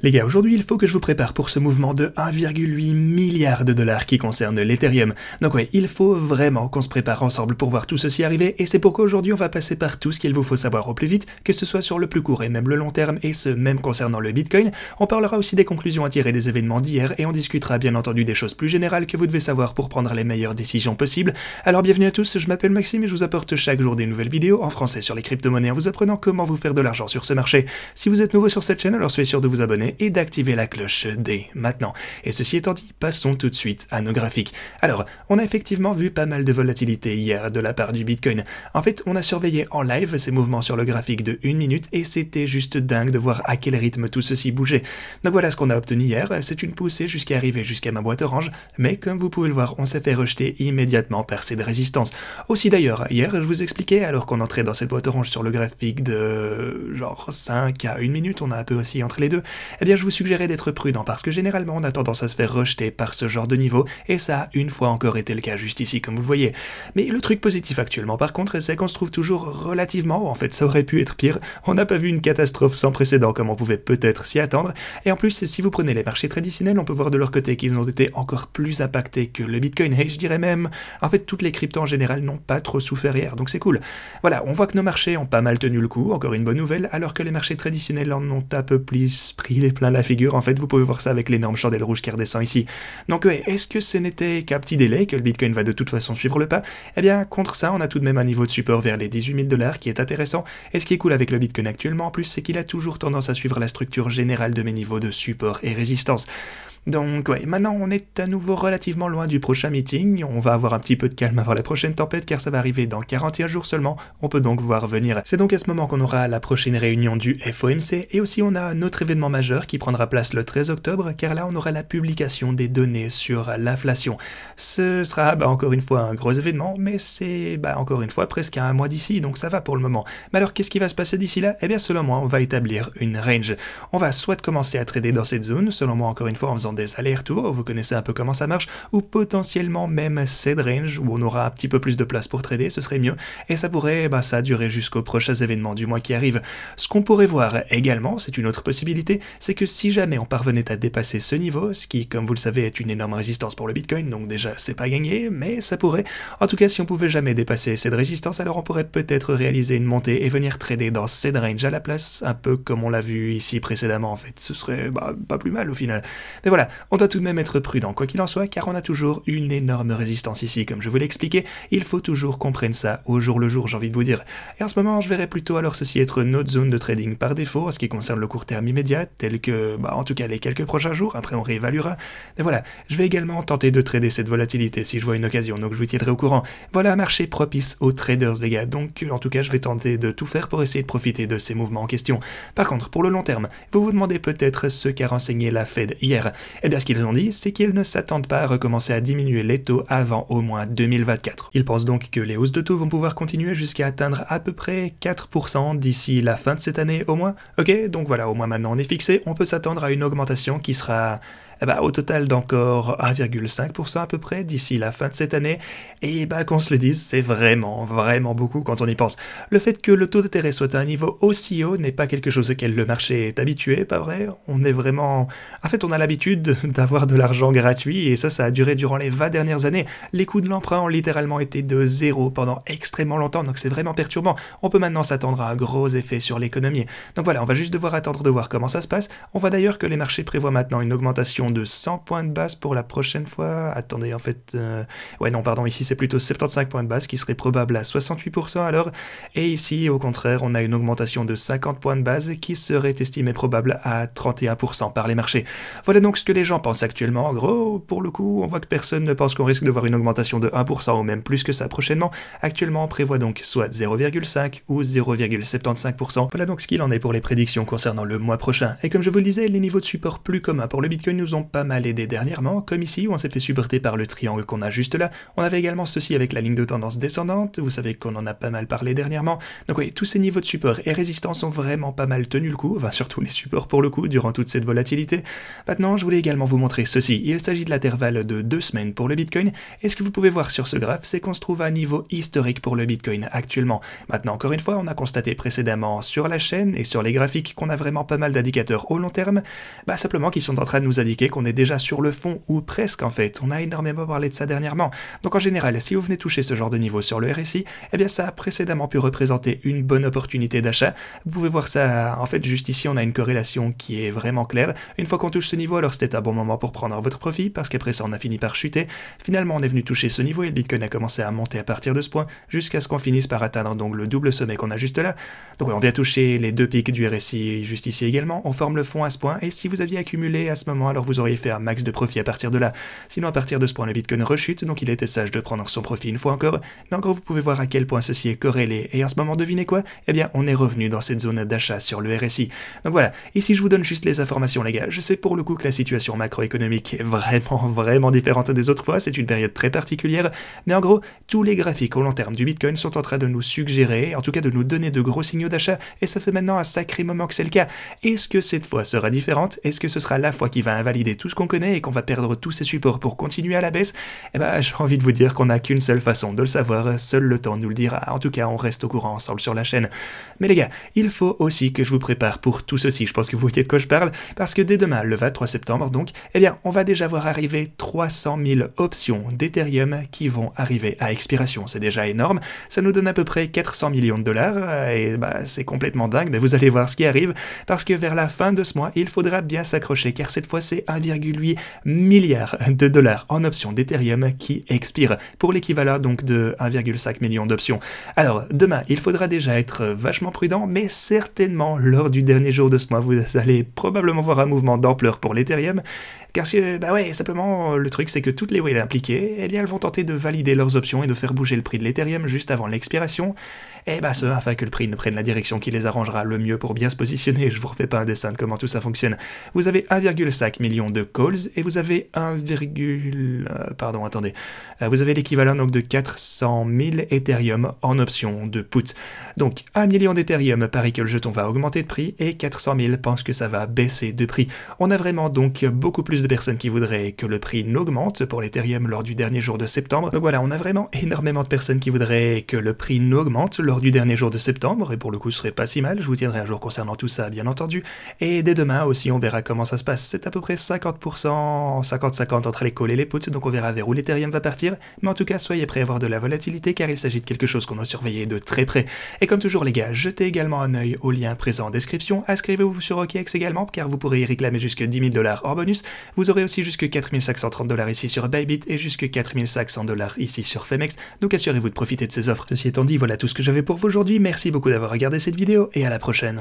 Les gars, aujourd'hui il faut que je vous prépare pour ce mouvement de 1,8 milliard de dollars qui concerne l'Ethereum. Donc ouais, il faut vraiment qu'on se prépare ensemble pour voir tout ceci arriver, et c'est pourquoi aujourd'hui on va passer par tout ce qu'il vous faut savoir au plus vite, que ce soit sur le plus court et même le long terme, et ce même concernant le Bitcoin. On parlera aussi des conclusions à tirer des événements d'hier, et on discutera bien entendu des choses plus générales que vous devez savoir pour prendre les meilleures décisions possibles. Alors bienvenue à tous, je m'appelle Maxime et je vous apporte chaque jour des nouvelles vidéos en français sur les crypto-monnaies en vous apprenant comment vous faire de l'argent sur ce marché. Si vous êtes nouveau sur cette chaîne, alors soyez sûr de vous abonner et d'activer la cloche dès maintenant. Et ceci étant dit, passons tout de suite à nos graphiques. Alors, on a effectivement vu pas mal de volatilité hier de la part du Bitcoin. En fait, on a surveillé en live ces mouvements sur le graphique de 1 minute et c'était juste dingue de voir à quel rythme tout ceci bougeait. Donc voilà ce qu'on a obtenu hier, c'est une poussée jusqu'à arriver jusqu'à ma boîte orange, mais comme vous pouvez le voir, on s'est fait rejeter immédiatement par ces résistances. Aussi d'ailleurs, hier, je vous expliquais, alors qu'on entrait dans cette boîte orange sur le graphique de genre 5 à 1 minute, on a un peu aussi entre les deux, eh bien je vous suggérais d'être prudent parce que généralement on a tendance à se faire rejeter par ce genre de niveau et ça a une fois encore été le cas juste ici comme vous le voyez. Mais le truc positif actuellement par contre c'est qu'on se trouve toujours relativement haut, en fait ça aurait pu être pire, on n'a pas vu une catastrophe sans précédent comme on pouvait peut-être s'y attendre, et en plus si vous prenez les marchés traditionnels on peut voir de leur côté qu'ils ont été encore plus impactés que le Bitcoin, et je dirais même, en fait toutes les cryptos en général n'ont pas trop souffert hier, donc c'est cool. Voilà, on voit que nos marchés ont pas mal tenu le coup, encore une bonne nouvelle, alors que les marchés traditionnels en ont un peu plus pris les plein la figure. En fait, vous pouvez voir ça avec l'énorme chandelle rouge qui redescend ici. Donc ouais, est-ce que ce n'était qu'un petit délai, que le Bitcoin va de toute façon suivre le pas? Eh bien, contre ça, on a tout de même un niveau de support vers les 18 000 $ qui est intéressant. Et ce qui est cool avec le Bitcoin actuellement, en plus, c'est qu'il a toujours tendance à suivre la structure générale de mes niveaux de support et résistance. Donc ouais, maintenant on est à nouveau relativement loin du prochain meeting, on va avoir un petit peu de calme avant la prochaine tempête car ça va arriver dans 41 jours seulement, on peut donc voir venir. C'est donc à ce moment qu'on aura la prochaine réunion du FOMC, et aussi on a un autre événement majeur qui prendra place le 13 octobre, car là on aura la publication des données sur l'inflation. Ce sera encore une fois un gros événement, mais c'est encore une fois presque à un mois d'ici, donc ça va pour le moment. Mais alors qu'est-ce qui va se passer d'ici là? Eh bien selon moi on va établir une range. On va soit commencer à trader dans cette zone, selon moi encore une fois en faisant des allers-retours, vous connaissez un peu comment ça marche, ou potentiellement même cette range où on aura un petit peu plus de place pour trader, ce serait mieux, et ça pourrait ça durer jusqu'aux prochains événements du mois qui arrivent. Ce qu'on pourrait voir également, c'est une autre possibilité, c'est que si jamais on parvenait à dépasser ce niveau, ce qui comme vous le savez est une énorme résistance pour le Bitcoin, donc déjà c'est pas gagné, mais ça pourrait, en tout cas si on pouvait jamais dépasser cette résistance, alors on pourrait peut-être réaliser une montée et venir trader dans cette range à la place, un peu comme on l'a vu ici précédemment en fait, ce serait pas plus mal au final. Mais voilà, on doit tout de même être prudent quoi qu'il en soit, car on a toujours une énorme résistance ici, comme je vous l'ai expliqué, il faut toujours qu'on prenne ça au jour le jour, j'ai envie de vous dire. Et en ce moment, je verrais plutôt alors ceci être notre zone de trading par défaut, en ce qui concerne le court terme immédiat, tel que, en tout cas les quelques prochains jours, après on réévaluera. Mais voilà, je vais également tenter de trader cette volatilité si je vois une occasion, donc je vous tiendrai au courant. Voilà un marché propice aux traders les gars, donc en tout cas je vais tenter de tout faire pour essayer de profiter de ces mouvements en question. Par contre, pour le long terme, vous vous demandez peut-être ce qu'a renseigné la Fed hier. Eh bien ce qu'ils ont dit, c'est qu'ils ne s'attendent pas à recommencer à diminuer les taux avant au moins 2024. Ils pensent donc que les hausses de taux vont pouvoir continuer jusqu'à atteindre à peu près 4% d'ici la fin de cette année au moins. Ok, donc voilà, au moins maintenant on est fixé, on peut s'attendre à une augmentation qui sera au total d'encore 1,5% à peu près d'ici la fin de cette année, et qu'on se le dise, c'est vraiment beaucoup quand on y pense. Le fait que le taux d'intérêt soit à un niveau aussi haut n'est pas quelque chose auquel le marché est habitué, pas vrai? On est vraiment... En fait, on a l'habitude d'avoir de l'argent gratuit, et ça a duré durant les 20 dernières années. Les coûts de l'emprunt ont littéralement été de zéro pendant extrêmement longtemps, donc c'est vraiment perturbant. On peut maintenant s'attendre à un gros effet sur l'économie. Donc voilà, on va juste devoir attendre de voir comment ça se passe. On voit d'ailleurs que les marchés prévoient maintenant une augmentation de 100 points de base pour la prochaine fois. Attendez, en fait... Ouais, non, pardon, ici c'est plutôt 75 points de base qui serait probable à 68% alors. Et ici, au contraire, on a une augmentation de 50 points de base qui serait estimée probable à 31% par les marchés. Voilà donc ce que les gens pensent actuellement. En gros, pour le coup, on voit que personne ne pense qu'on risque de voir une augmentation de 1% ou même plus que ça prochainement. Actuellement, on prévoit donc soit 0,5 ou 0,75%. Voilà donc ce qu'il en est pour les prédictions concernant le mois prochain. Et comme je vous le disais, les niveaux de support plus communs pour le Bitcoin nous ont ont pas mal aidé dernièrement, comme ici où on s'est fait supporter par le triangle qu'on a juste là. On avait également ceci avec la ligne de tendance descendante, vous savez qu'on en a pas mal parlé dernièrement. Donc oui, tous ces niveaux de support et résistance ont vraiment pas mal tenu le coup, enfin surtout les supports pour le coup, durant toute cette volatilité. Maintenant, je voulais également vous montrer ceci. Il s'agit de l'intervalle de 2 semaines pour le Bitcoin, et ce que vous pouvez voir sur ce graphe, c'est qu'on se trouve à un niveau historique pour le Bitcoin actuellement. Maintenant, encore une fois, on a constaté précédemment sur la chaîne et sur les graphiques qu'on a vraiment pas mal d'indicateurs au long terme, simplement qui sont en train de nous indiquer qu'on est déjà sur le fond, ou presque en fait. On a énormément parlé de ça dernièrement. Donc en général, si vous venez toucher ce genre de niveau sur le RSI, eh bien ça a précédemment pu représenter une bonne opportunité d'achat. Vous pouvez voir ça, en fait, juste ici, on a une corrélation qui est vraiment claire. Une fois qu'on touche ce niveau, alors c'était un bon moment pour prendre votre profit, parce qu'après ça, on a fini par chuter. Finalement, on est venu toucher ce niveau et le Bitcoin a commencé à monter à partir de ce point, jusqu'à ce qu'on finisse par atteindre donc le double sommet qu'on a juste là. Donc ouais, on vient toucher les deux pics du RSI juste ici également, on forme le fond à ce point, et si vous aviez accumulé à ce moment, alors vous auriez fait un max de profit à partir de là. Sinon, à partir de ce point, le Bitcoin rechute, donc il était sage de prendre son profit une fois encore, mais en gros, vous pouvez voir à quel point ceci est corrélé, et en ce moment, devinez quoi? Eh bien, on est revenu dans cette zone d'achat sur le RSI. Donc voilà, ici je vous donne juste les informations les gars, je sais pour le coup que la situation macroéconomique est vraiment différente des autres fois, c'est une période très particulière, mais en gros, tous les graphiques au long terme du Bitcoin sont en train de nous suggérer, en tout cas de nous donner de gros signaux d'achat, et ça fait maintenant un sacré moment que c'est le cas. Est-ce que cette fois sera différente? Est-ce que ce sera la fois qui va invalider tout ce qu'on connaît et qu'on va perdre tous ces supports pour continuer à la baisse? Eh ben, j'ai envie de vous dire qu'on n'a qu'une seule façon de le savoir, seul le temps nous le dira. En tout cas, on reste au courant ensemble sur la chaîne. Mais les gars, il faut aussi que je vous prépare pour tout ceci, je pense que vous voyez de quoi je parle, parce que dès demain, le 23 septembre donc, eh bien, on va déjà voir arriver 300 000 options d'Ethereum qui vont arriver à expiration. C'est déjà énorme, ça nous donne à peu près 400 millions de dollars, et c'est complètement dingue, mais vous allez voir ce qui arrive, parce que vers la fin de ce mois, il faudra bien s'accrocher, car cette fois c'est 1,8 milliard de dollars en options d'Ethereum qui expirent, pour l'équivalent donc de 1,5 million d'options. Alors, demain, il faudra déjà être vachement prudent, mais certainement, lors du dernier jour de ce mois, vous allez probablement voir un mouvement d'ampleur pour l'Ethereum, car simplement, le truc c'est que toutes les whales impliquées, eh bien, elles vont tenter de valider leurs options et de faire bouger le prix de l'Ethereum juste avant l'expiration, et ce afin que le prix ne prenne la direction qui les arrangera le mieux pour bien se positionner. Je vous refais pas un dessin de comment tout ça fonctionne. Vous avez 1,5 million de calls et vous avez vous avez l'équivalent donc de 400 000 Ethereum en option de put. Donc 1 million d'Ethereum parie que le jeton va augmenter de prix et 400 000 pensent que ça va baisser de prix. On a vraiment donc beaucoup plus de personnes qui voudraient que le prix n'augmente pour l'Ethereum lors du dernier jour de septembre. Donc voilà, on a vraiment énormément de personnes qui voudraient que le prix n'augmente lors du dernier jour de septembre, et pour le coup ce serait pas si mal, je vous tiendrai à jour concernant tout ça bien entendu, et dès demain aussi on verra comment ça se passe, c'est à peu près 50%, 50-50 entre les calls et les puts, donc on verra vers où l'Ethereum va partir, mais en tout cas soyez prêts à avoir de la volatilité car il s'agit de quelque chose qu'on doit surveiller de très près. Et comme toujours les gars, jetez également un œil au lien présent en description, inscrivez-vous sur OKX également car vous pourrez y réclamer jusque 10 000 $ hors bonus, vous aurez aussi jusque 4 530 $ ici sur Bybit et jusque 4 500 $ ici sur Femex, donc assurez-vous de profiter de ces offres. Ceci étant dit, voilà tout ce que j'avais pour vous aujourd'hui, merci beaucoup d'avoir regardé cette vidéo et à la prochaine.